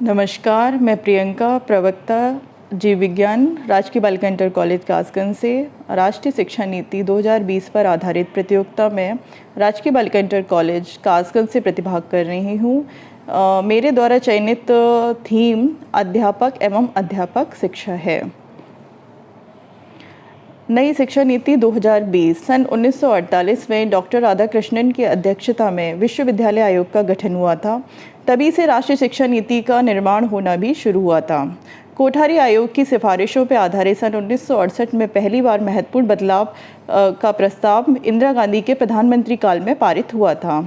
नमस्कार, मैं प्रियंका, प्रवक्ता जीव विज्ञान, राजकीय बालिका इंटर कॉलेज कासगंज से राष्ट्रीय शिक्षा नीति 2020 पर आधारित प्रतियोगिता में राजकीय बालिका इंटर कॉलेज कासगंज से प्रतिभाग कर रही हूँ। मेरे द्वारा चयनित थीम अध्यापक एवं अध्यापक शिक्षा है। नई शिक्षा नीति 2020 सन 1948 में डॉक्टर राधाकृष्णन की अध्यक्षता में विश्वविद्यालय आयोग का गठन हुआ था। तभी से राष्ट्रीय शिक्षा नीति का निर्माण होना भी शुरू हुआ था। कोठारी आयोग की सिफारिशों पर आधारित सन 1968 में पहली बार महत्वपूर्ण बदलाव का प्रस्ताव इंदिरा गांधी के प्रधानमंत्री काल में पारित हुआ था।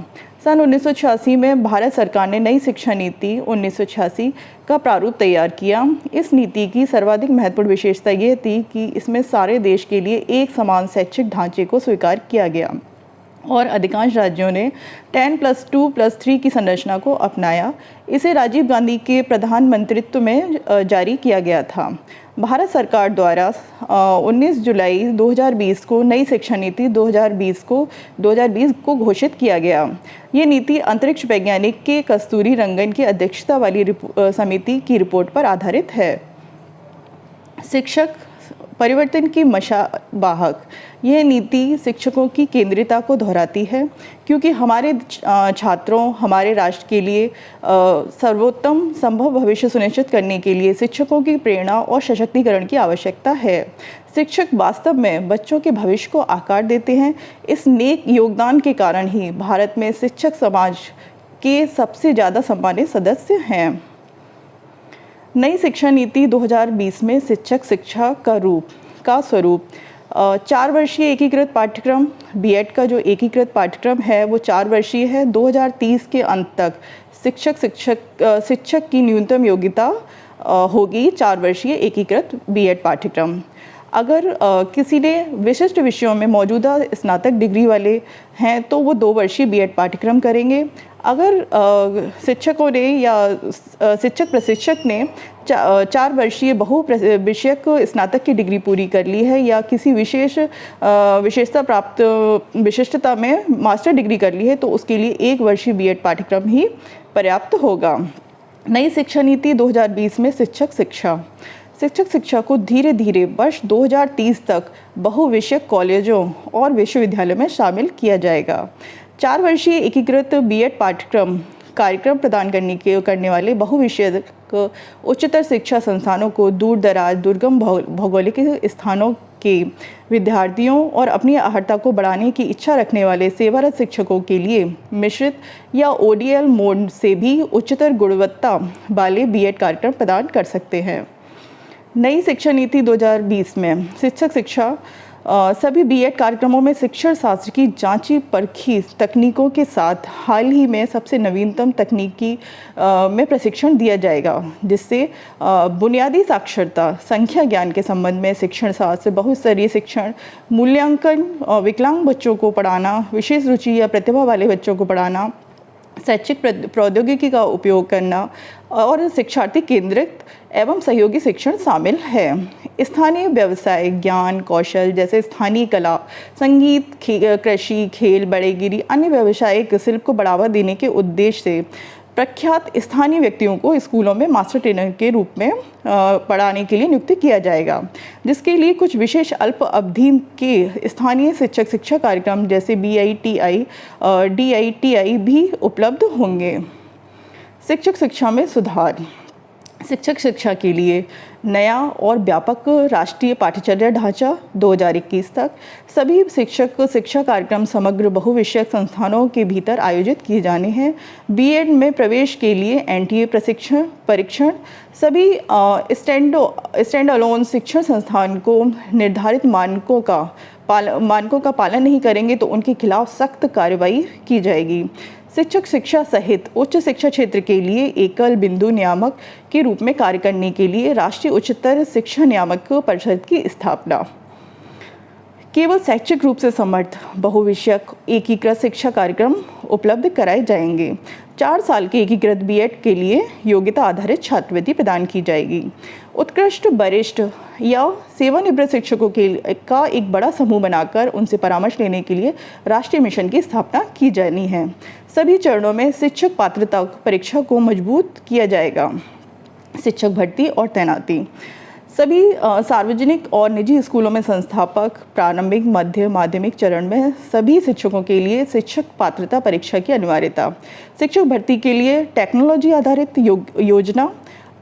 सन 1986 में भारत सरकार ने नई शिक्षा नीति 1986 का प्रारूप तैयार किया। इस नीति की सर्वाधिक महत्वपूर्ण विशेषता यह थी कि इसमें सारे देश के लिए एक समान शैक्षिक ढांचे को स्वीकार किया गया और अधिकांश राज्यों ने 10+2+3 की संरचना को अपनाया। इसे राजीव गांधी के प्रधानमंत्रित्व में जारी किया गया था। भारत सरकार द्वारा 19 जुलाई 2020 को नई शिक्षा नीति 2020 को घोषित किया गया। ये नीति अंतरिक्ष वैज्ञानिक के कस्तूरी रंगन की अध्यक्षता वाली समिति की रिपोर्ट पर आधारित है। शिक्षक परिवर्तन की मशावाहक यह नीति शिक्षकों की केंद्रिता को दोहराती है, क्योंकि हमारे छात्रों हमारे राष्ट्र के लिए सर्वोत्तम संभव भविष्य सुनिश्चित करने के लिए शिक्षकों की प्रेरणा और सशक्तिकरण की आवश्यकता है। शिक्षक वास्तव में बच्चों के भविष्य को आकार देते हैं। इस नेक योगदान के कारण ही भारत में शिक्षक समाज के सबसे ज़्यादा सम्मानित सदस्य हैं। नई शिक्षा नीति 2020 में शिक्षक शिक्षा का स्वरूप 4 वर्षीय एकीकृत पाठ्यक्रम बीएड का जो एकीकृत पाठ्यक्रम है वो 4 वर्षीय है। 2030 के अंत तक शिक्षक की न्यूनतम योग्यता होगी 4 वर्षीय एकीकृत बीएड पाठ्यक्रम। अगर किसी ने विशिष्ट विषयों में मौजूदा स्नातक डिग्री वाले हैं तो वो 2 वर्षीय बीएड पाठ्यक्रम करेंगे। अगर शिक्षकों ने या शिक्षक प्रशिक्षक ने 4 वर्षीय बहु विषयक स्नातक की डिग्री पूरी कर ली है या किसी विशेषता प्राप्त विशिष्टता में मास्टर डिग्री कर ली है तो उसके लिए 1 वर्षीय बीएड पाठ्यक्रम ही पर्याप्त होगा। नई शिक्षा नीति 2020 में शिक्षक शिक्षा को धीरे धीरे वर्ष 2030 तक बहुविषयक कॉलेजों और विश्वविद्यालयों में शामिल किया जाएगा। 4 वर्षीय एकीकृत बीएड कार्यक्रम प्रदान करने वाले बहुविषयक उच्चतर शिक्षा संस्थानों को दूर दराज दुर्गम भौगोलिक स्थानों के विद्यार्थियों और अपनी अर्हता को बढ़ाने की इच्छा रखने वाले सेवारत शिक्षकों के लिए मिश्रित या ओडीएल मोड से भी उच्चतर गुणवत्ता वाले बीएड कार्यक्रम प्रदान कर सकते हैं। नई शिक्षा नीति 2020 में शिक्षक शिक्षा सभी बीएड कार्यक्रमों में शिक्षण शास्त्र की जांची परखी तकनीकों के साथ हाल ही में सबसे नवीनतम तकनीकी में प्रशिक्षण दिया जाएगा, जिससे बुनियादी साक्षरता, संख्या ज्ञान के संबंध में शिक्षण शास्त्र, बहुस्तरीय शिक्षण, मूल्यांकन, विकलांग बच्चों को पढ़ाना, विशेष रुचि या प्रतिभा वाले बच्चों को पढ़ाना, शैक्षिक प्रौद्योगिकी का उपयोग करना और शिक्षार्थी केंद्रित एवं सहयोगी शिक्षण शामिल है। स्थानीय व्यवसाय, ज्ञान, कौशल जैसे स्थानीय कला, संगीत, कृषि, खेल, बड़ेगिरी, अन्य व्यावसायिक शिल्प को बढ़ावा देने के उद्देश्य से प्रख्यात स्थानीय व्यक्तियों को स्कूलों में मास्टर ट्रेनर के रूप में पढ़ाने के लिए नियुक्त किया जाएगा, जिसके लिए कुछ विशेष अल्प अवधि के स्थानीय शिक्षक शिक्षा कार्यक्रम जैसे BITI, DITI भी उपलब्ध होंगे। शिक्षक शिक्षा में सुधार। शिक्षक शिक्षा के लिए नया और व्यापक राष्ट्रीय पाठ्यचर्या ढांचा 2021 तक सभी शिक्षक शिक्षा कार्यक्रम समग्र बहुविषयक संस्थानों के भीतर आयोजित किए जाने हैं। बीएड में प्रवेश के लिए NTA परीक्षण सभी स्टैंड अलोन शिक्षण संस्थान को निर्धारित मानकों का पालन नहीं करेंगे तो उनके खिलाफ सख्त कार्रवाई की जाएगी। शिक्षक शिक्षा सहित उच्च शिक्षा क्षेत्र के लिए एकल बिंदु नियामक के रूप में कार्य करने के लिए राष्ट्रीय उच्चतर शिक्षा नियामक परिषद की स्थापना। केवल शैक्षिक रूप से समर्थ बहुविषयक एकीकृत शिक्षा कार्यक्रम उपलब्ध कराए जाएंगे। 4 साल के एकीकृत बीएड के लिए योग्यता आधारित छात्रवृत्ति प्रदान की जाएगी। उत्कृष्ट, वरिष्ठ या सेवानिवृत्त शिक्षकों का एक बड़ा समूह बनाकर उनसे परामर्श लेने के लिए राष्ट्रीय मिशन की स्थापना की जानी है। सभी चरणों में शिक्षक पात्रता परीक्षा को मजबूत किया जाएगा। शिक्षक भर्ती और तैनाती। सभी सार्वजनिक और निजी स्कूलों में संस्थापक, प्रारंभिक, मध्य, माध्यमिक चरण में सभी शिक्षकों के लिए शिक्षक पात्रता परीक्षा की अनिवार्यता। शिक्षक भर्ती के लिए टेक्नोलॉजी आधारित योजना।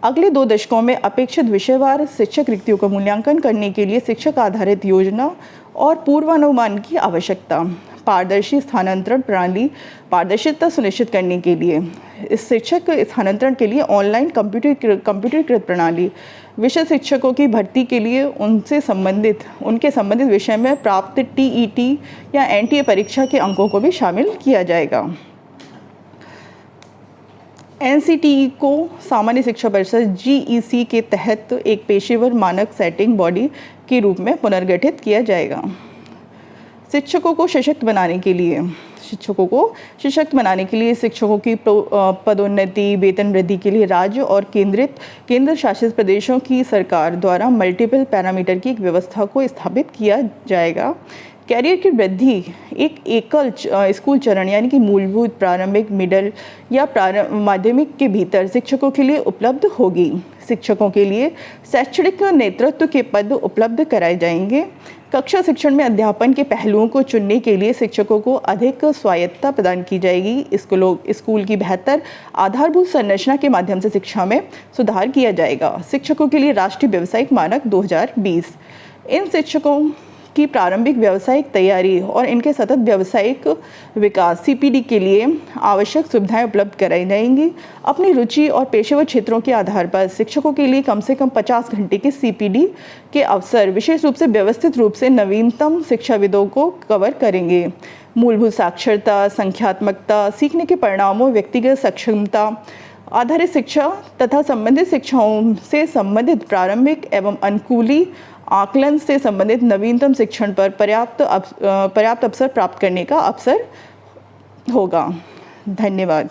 अगले 2 दशकों में अपेक्षित विषयवार शिक्षक रिक्तियों का मूल्यांकन करने के लिए शिक्षक आधारित योजना और पूर्वानुमान की आवश्यकता। पारदर्शी स्थानांतरण प्रणाली, पारदर्शिता सुनिश्चित करने के लिए इस शिक्षक स्थानांतरण के लिए ऑनलाइन कंप्यूटरीकृत प्रणाली। विषय शिक्षकों की भर्ती के लिए उनके संबंधित विषय में प्राप्त टीईटी या एनटीए परीक्षा के अंकों को भी शामिल किया जाएगा। एनसीटीई को सामान्य शिक्षा परिषद जीईसी के तहत एक पेशेवर मानक सेटिंग बॉडी के रूप में पुनर्गठित किया जाएगा। शिक्षकों को सशक्त बनाने के लिए शिक्षकों की पदोन्नति, वेतन वृद्धि के लिए राज्य और केंद्र शासित प्रदेशों की सरकार द्वारा मल्टीपल पैरामीटर की एक व्यवस्था को स्थापित किया जाएगा। कैरियर की वृद्धि एक एकल स्कूल चरण यानी कि मूलभूत, प्रारंभिक, मिडिल या माध्यमिक के भीतर शिक्षकों के लिए उपलब्ध होगी। शिक्षकों के लिए शैक्षणिक नेतृत्व के पद उपलब्ध कराए जाएंगे। कक्षा शिक्षण में अध्यापन के पहलुओं को चुनने के लिए शिक्षकों को अधिक स्वायत्तता प्रदान की जाएगी। स्कूल की बेहतर आधारभूत संरचना के माध्यम से शिक्षा में सुधार किया जाएगा। शिक्षकों के लिए राष्ट्रीय व्यावसायिक मानक 2020। इन शिक्षकों की प्रारंभिक व्यावसायिक तैयारी और इनके सतत व्यावसायिक विकास सीपीडी के लिए आवश्यक सुविधाएं उपलब्ध कराई जाएंगी। अपनी रुचि और पेशेवर क्षेत्रों के आधार पर शिक्षकों के लिए कम से कम 50 घंटे के सीपीडी के अवसर विशेष रूप से व्यवस्थित रूप से नवीनतम शिक्षाविदों को कवर करेंगे। मूलभूत साक्षरता, संख्यात्मकता, सीखने के परिणामों, व्यक्तिगत सक्षमता आधारित शिक्षा तथा संबंधित शिक्षाओं से संबंधित प्रारंभिक एवं अनुकूली आकलन से संबंधित नवीनतम शिक्षण पर पर्याप्त अवसर प्राप्त करने का अवसर होगा। धन्यवाद।